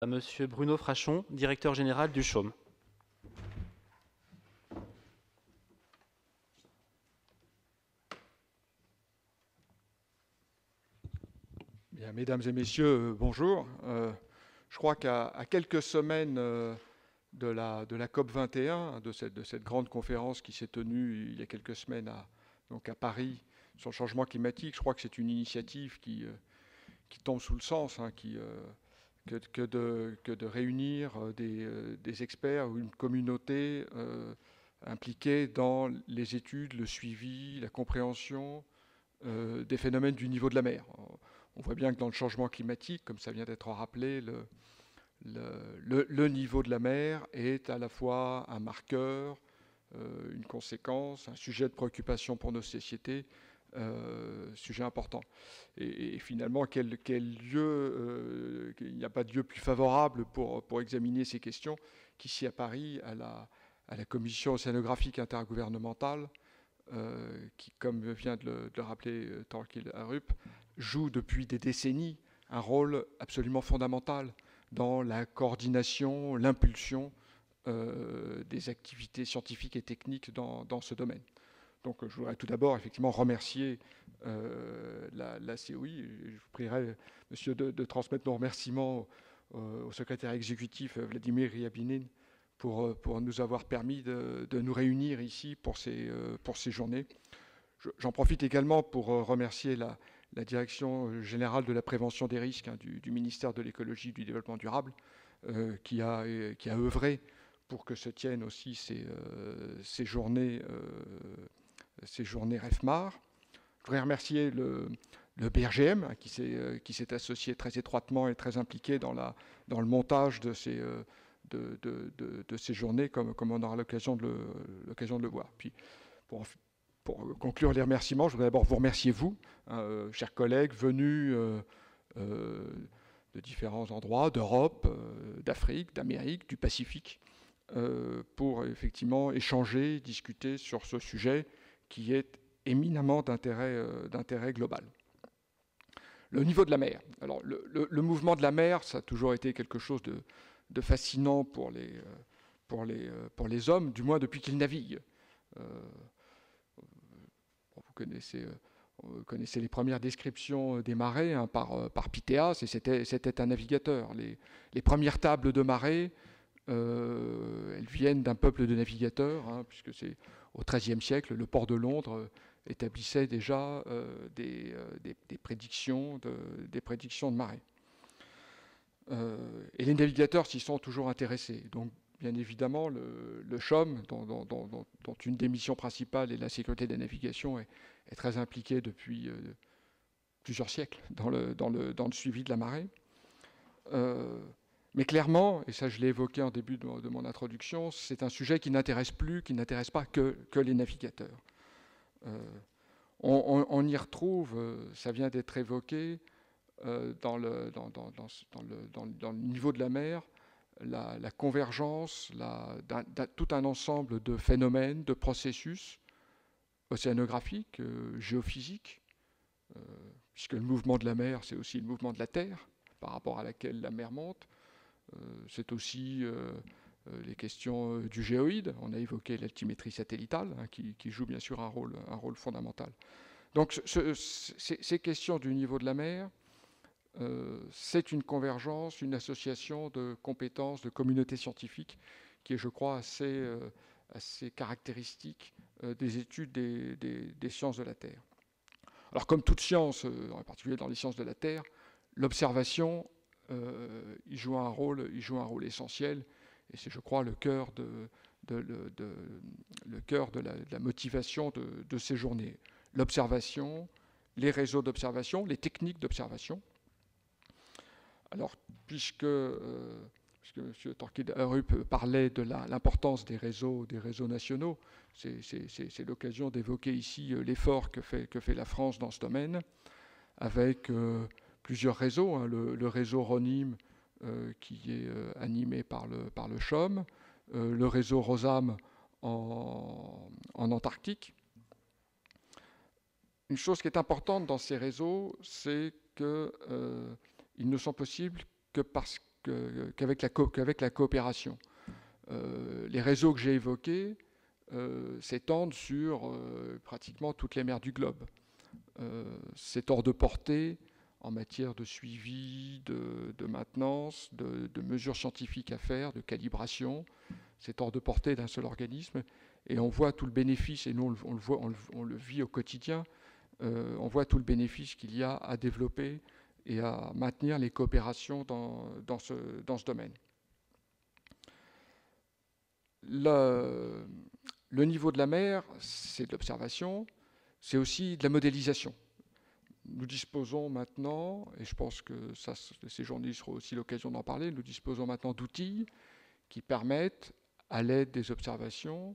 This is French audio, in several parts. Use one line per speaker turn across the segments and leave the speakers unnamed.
À Monsieur Bruno Frachon, directeur général du CHUM.
Bien, mesdames et messieurs, bonjour. Je crois qu'à quelques semaines de la COP 21, de cette grande conférence qui s'est tenue il y a quelques semaines donc à Paris sur le changement climatique, je crois que c'est une initiative qui tombe sous le sens, hein, que de réunir des experts ou une communauté impliquée dans les études, le suivi, la compréhension des phénomènes du niveau de la mer. On voit bien que dans le changement climatique, comme ça vient d'être rappelé, le niveau de la mer est à la fois un marqueur, une conséquence, un sujet de préoccupation pour nos sociétés, sujet important. Et finalement, il n'y a pas de lieu plus favorable pour examiner ces questions qu'ici à Paris, à la Commission océanographique intergouvernementale, qui, comme vient de le rappeler Thorkild Arup, joue depuis des décennies un rôle absolument fondamental dans la coordination, l'impulsion des activités scientifiques et techniques dans ce domaine. Donc je voudrais tout d'abord effectivement remercier la COI. Je vous prierai, monsieur, de transmettre nos remerciements au secrétaire exécutif Vladimir Ryabinin pour nous avoir permis de nous réunir ici pour ces journées. J'en profite également pour remercier la Direction générale de la prévention des risques, hein, du ministère de l'écologie et du développement durable, qui a œuvré pour que se tiennent aussi ces journées REFMAR. Je voudrais remercier le BRGM, hein, qui s'est associé très étroitement et très impliqué dans le montage de ces journées, comme on aura l'occasion de le voir. Puis, pour conclure les remerciements, je voudrais d'abord vous remercier, vous, hein, chers collègues, venus de différents endroits, d'Europe, d'Afrique, d'Amérique, du Pacifique, pour effectivement échanger, discuter sur ce sujet qui est éminemment d'intérêt global. Le niveau de la mer. Alors, le mouvement de la mer, ça a toujours été quelque chose de fascinant pour les hommes, du moins depuis qu'ils naviguent. Vous connaissez les premières descriptions des marées, hein, par Pythéas, et c'était un navigateur. Les premières tables de marée, elles viennent d'un peuple de navigateurs, hein, puisque c'est au XIIIe siècle, le port de Londres établissait déjà des prédictions de marée. Et les navigateurs s'y sont toujours intéressés. Donc, bien évidemment, le CHUM, dont une des missions principales est la sécurité de la navigation, est très impliqué depuis plusieurs siècles dans le suivi de la marée. Mais clairement, et ça je l'ai évoqué en début de mon introduction, c'est un sujet qui n'intéresse pas que les navigateurs. On y retrouve, ça vient d'être évoqué, dans le niveau de la mer, la convergence tout un ensemble de phénomènes, de processus océanographiques, géophysiques, puisque le mouvement de la mer, c'est aussi le mouvement de la Terre, par rapport à laquelle la mer monte. C'est aussi les questions du géoïde. On a évoqué l'altimétrie satellitale, hein, qui joue bien sûr un rôle fondamental. Donc ces questions du niveau de la mer, c'est une convergence, une association de compétences, de communautés scientifiques qui est, je crois, assez caractéristique des études des sciences de la Terre. Alors, comme toute science, en particulier dans les sciences de la Terre, l'observation, il joue un rôle essentiel, et c'est, je crois, le cœur de la motivation de ces journées. L'observation, les réseaux d'observation, les techniques d'observation. Alors, puisque M. Thorkild Arup parlait de l'importance des réseaux nationaux, c'est l'occasion d'évoquer ici l'effort que fait la France dans ce domaine, avec plusieurs réseaux, hein, le réseau RONIM, qui est animé par le CHUM, le réseau ROSAM en Antarctique. Une chose qui est importante dans ces réseaux, c'est qu'ils ne sont possibles que parce qu'avec la coopération. Les réseaux que j'ai évoqués s'étendent sur pratiquement toutes les mers du globe. C'est hors de portée en matière de suivi, de maintenance, de mesures scientifiques à faire, de calibration. C'est hors de portée d'un seul organisme. Et on voit tout le bénéfice, et nous on le vit au quotidien, on voit tout le bénéfice qu'il y a à développer et à maintenir les coopérations dans ce domaine. Le niveau de la mer, c'est de l'observation, c'est aussi de la modélisation. Nous disposons maintenant, et je pense que ça, ces journalistes auront aussi l'occasion d'en parler, nous disposons maintenant d'outils qui permettent, à l'aide des observations,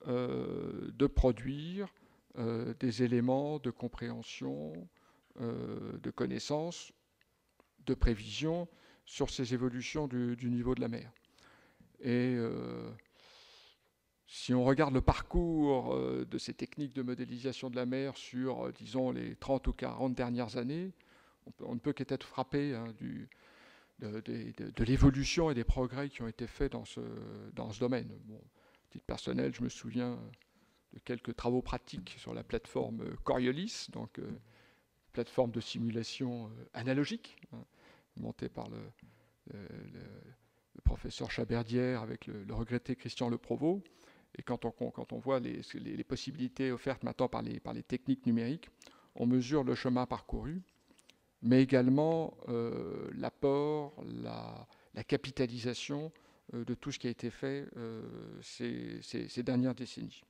de produire des éléments de compréhension, de connaissance, de prévision sur ces évolutions du niveau de la mer. Et si on regarde le parcours de ces techniques de modélisation de la mer sur, disons, les 30 ou 40 dernières années, on ne peut qu'être frappé de l'évolution et des progrès qui ont été faits dans ce domaine. Bon, à titre personnel, je me souviens de quelques travaux pratiques sur la plateforme Coriolis, donc plateforme de simulation analogique, montée par le professeur Chaberdière avec le regretté Christian Le Provost. Et quand on voit les possibilités offertes maintenant par les techniques numériques, on mesure le chemin parcouru, mais également l'apport, la capitalisation de tout ce qui a été fait ces dernières décennies.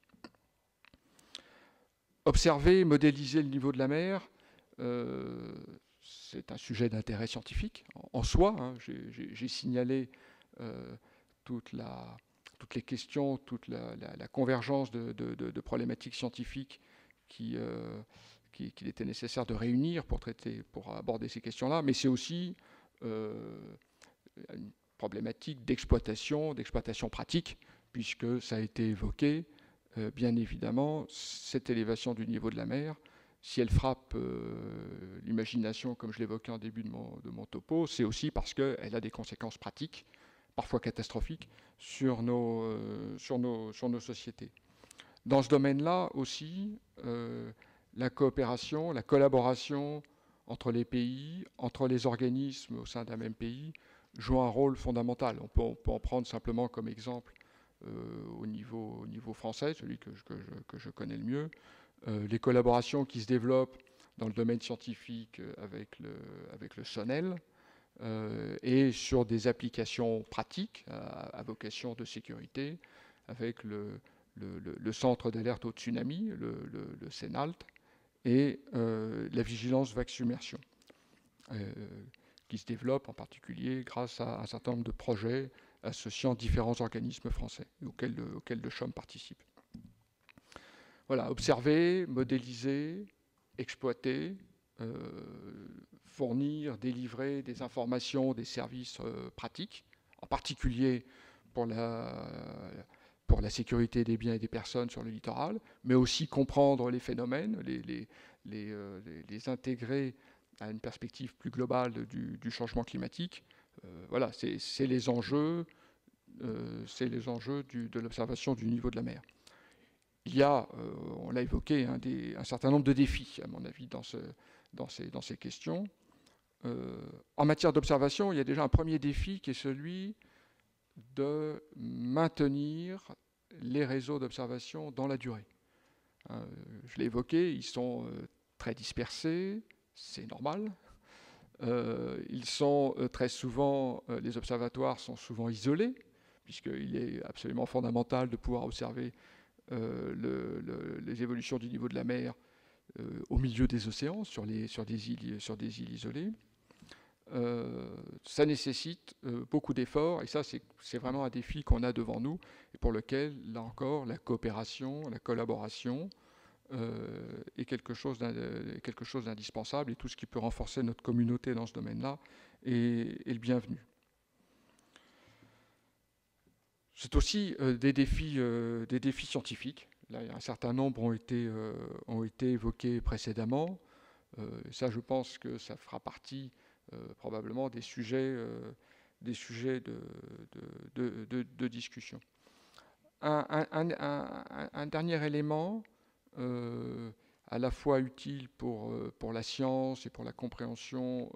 Observer, modéliser le niveau de la mer, c'est un sujet d'intérêt scientifique en soi. Hein. J'ai signalé toutes les questions, toute la convergence de problématiques scientifiques qu'il était nécessaire de réunir pour aborder ces questions-là, mais c'est aussi une problématique d'exploitation pratique, puisque ça a été évoqué, bien évidemment, cette élévation du niveau de la mer, si elle frappe l'imagination, comme je l'évoquais en début de mon topo, c'est aussi parce qu'elle a des conséquences pratiques, parfois catastrophiques, sur nos sociétés. Dans ce domaine-là aussi, la coopération, la collaboration entre les pays, entre les organismes au sein d'un même pays, joue un rôle fondamental. On peut en prendre simplement comme exemple au niveau français, celui que je connais le mieux, les collaborations qui se développent dans le domaine scientifique avec le SONEL, et sur des applications pratiques à vocation de sécurité, avec le centre d'alerte au tsunami, le CENALT, et la vigilance vague submersion, qui se développe en particulier grâce à un certain nombre de projets associant différents organismes français auxquels le CHOM participe. Voilà, observer, modéliser, exploiter, fournir, délivrer des informations, des services pratiques, en particulier pour la sécurité des biens et des personnes sur le littoral, mais aussi comprendre les phénomènes, les intégrer à une perspective plus globale du changement climatique. Voilà, c'est les enjeux de l'observation du niveau de la mer. Il y a, on l'a évoqué, un certain nombre de défis, à mon avis, dans ces questions. En matière d'observation, il y a déjà un premier défi qui est celui de maintenir les réseaux d'observation dans la durée. Je l'ai évoqué, ils sont très dispersés, c'est normal. Ils sont très souvent, les observatoires sont souvent isolés, puisqu'il est absolument fondamental de pouvoir observer les évolutions du niveau de la mer au milieu des océans, sur des îles isolées. Ça nécessite beaucoup d'efforts, et ça c'est vraiment un défi qu'on a devant nous, et pour lequel, là encore, la coopération, la collaboration est quelque chose d'indispensable, et tout ce qui peut renforcer notre communauté dans ce domaine-là est le bienvenu. C'est aussi des défis scientifiques. Là, un certain nombre ont été évoqués précédemment. Ça, je pense que ça fera partie probablement des sujets des sujets de discussion. Un dernier élément à la fois utile pour la science et pour la compréhension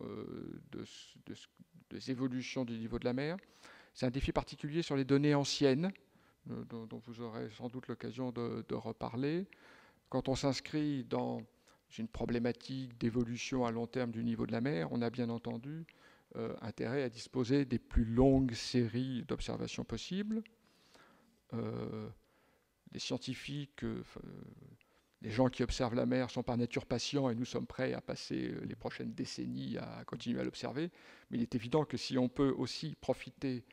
des évolutions du niveau de la mer, c'est un défi particulier sur les données anciennes, dont vous aurez sans doute l'occasion de reparler. Quand on s'inscrit dans une problématique d'évolution à long terme du niveau de la mer, on a bien entendu intérêt à disposer des plus longues séries d'observations possibles. Les scientifiques, les gens qui observent la mer sont par nature patients et nous sommes prêts à passer les prochaines décennies à continuer à l'observer. Mais il est évident que si on peut aussi profiter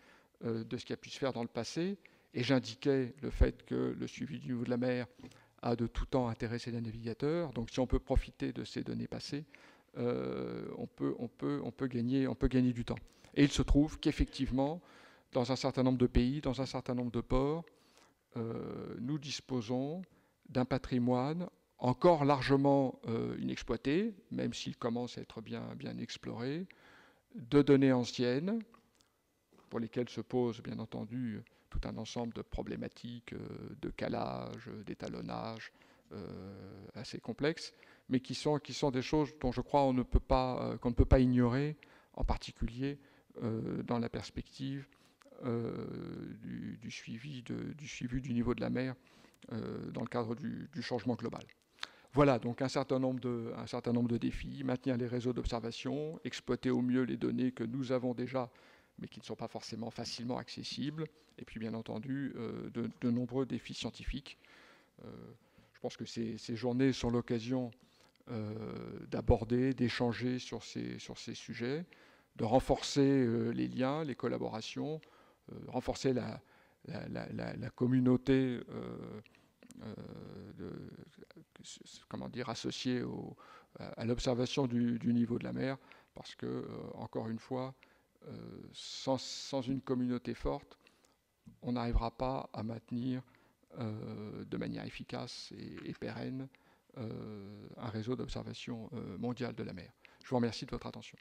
de ce qui a pu se faire dans le passé, et j'indiquais le fait que le suivi du niveau de la mer a de tout temps intéressé les navigateurs, donc si on peut profiter de ces données passées, on peut gagner du temps. Et il se trouve qu'effectivement, dans un certain nombre de pays, dans un certain nombre de ports, nous disposons d'un patrimoine encore largement inexploité, même s'il commence à être bien exploré, de données anciennes, pour lesquelles se pose bien entendu tout un ensemble de problématiques de calage, d'étalonnage assez complexes, mais qui sont des choses dont je crois qu'on ne peut pas ignorer, en particulier dans la perspective du suivi du niveau de la mer dans le cadre du changement global. Voilà donc un certain nombre de défis: maintenir les réseaux d'observation, exploiter au mieux les données que nous avons déjà, mais qui ne sont pas forcément facilement accessibles, et puis bien entendu de nombreux défis scientifiques. Je pense que ces journées sont l'occasion d'aborder, d'échanger sur ces sujets, de renforcer les liens, les collaborations, renforcer la communauté associée à l'observation du niveau de la mer, parce que, encore une fois, sans une communauté forte, on n'arrivera pas à maintenir de manière efficace et pérenne un réseau d'observation mondial de la mer. Je vous remercie de votre attention.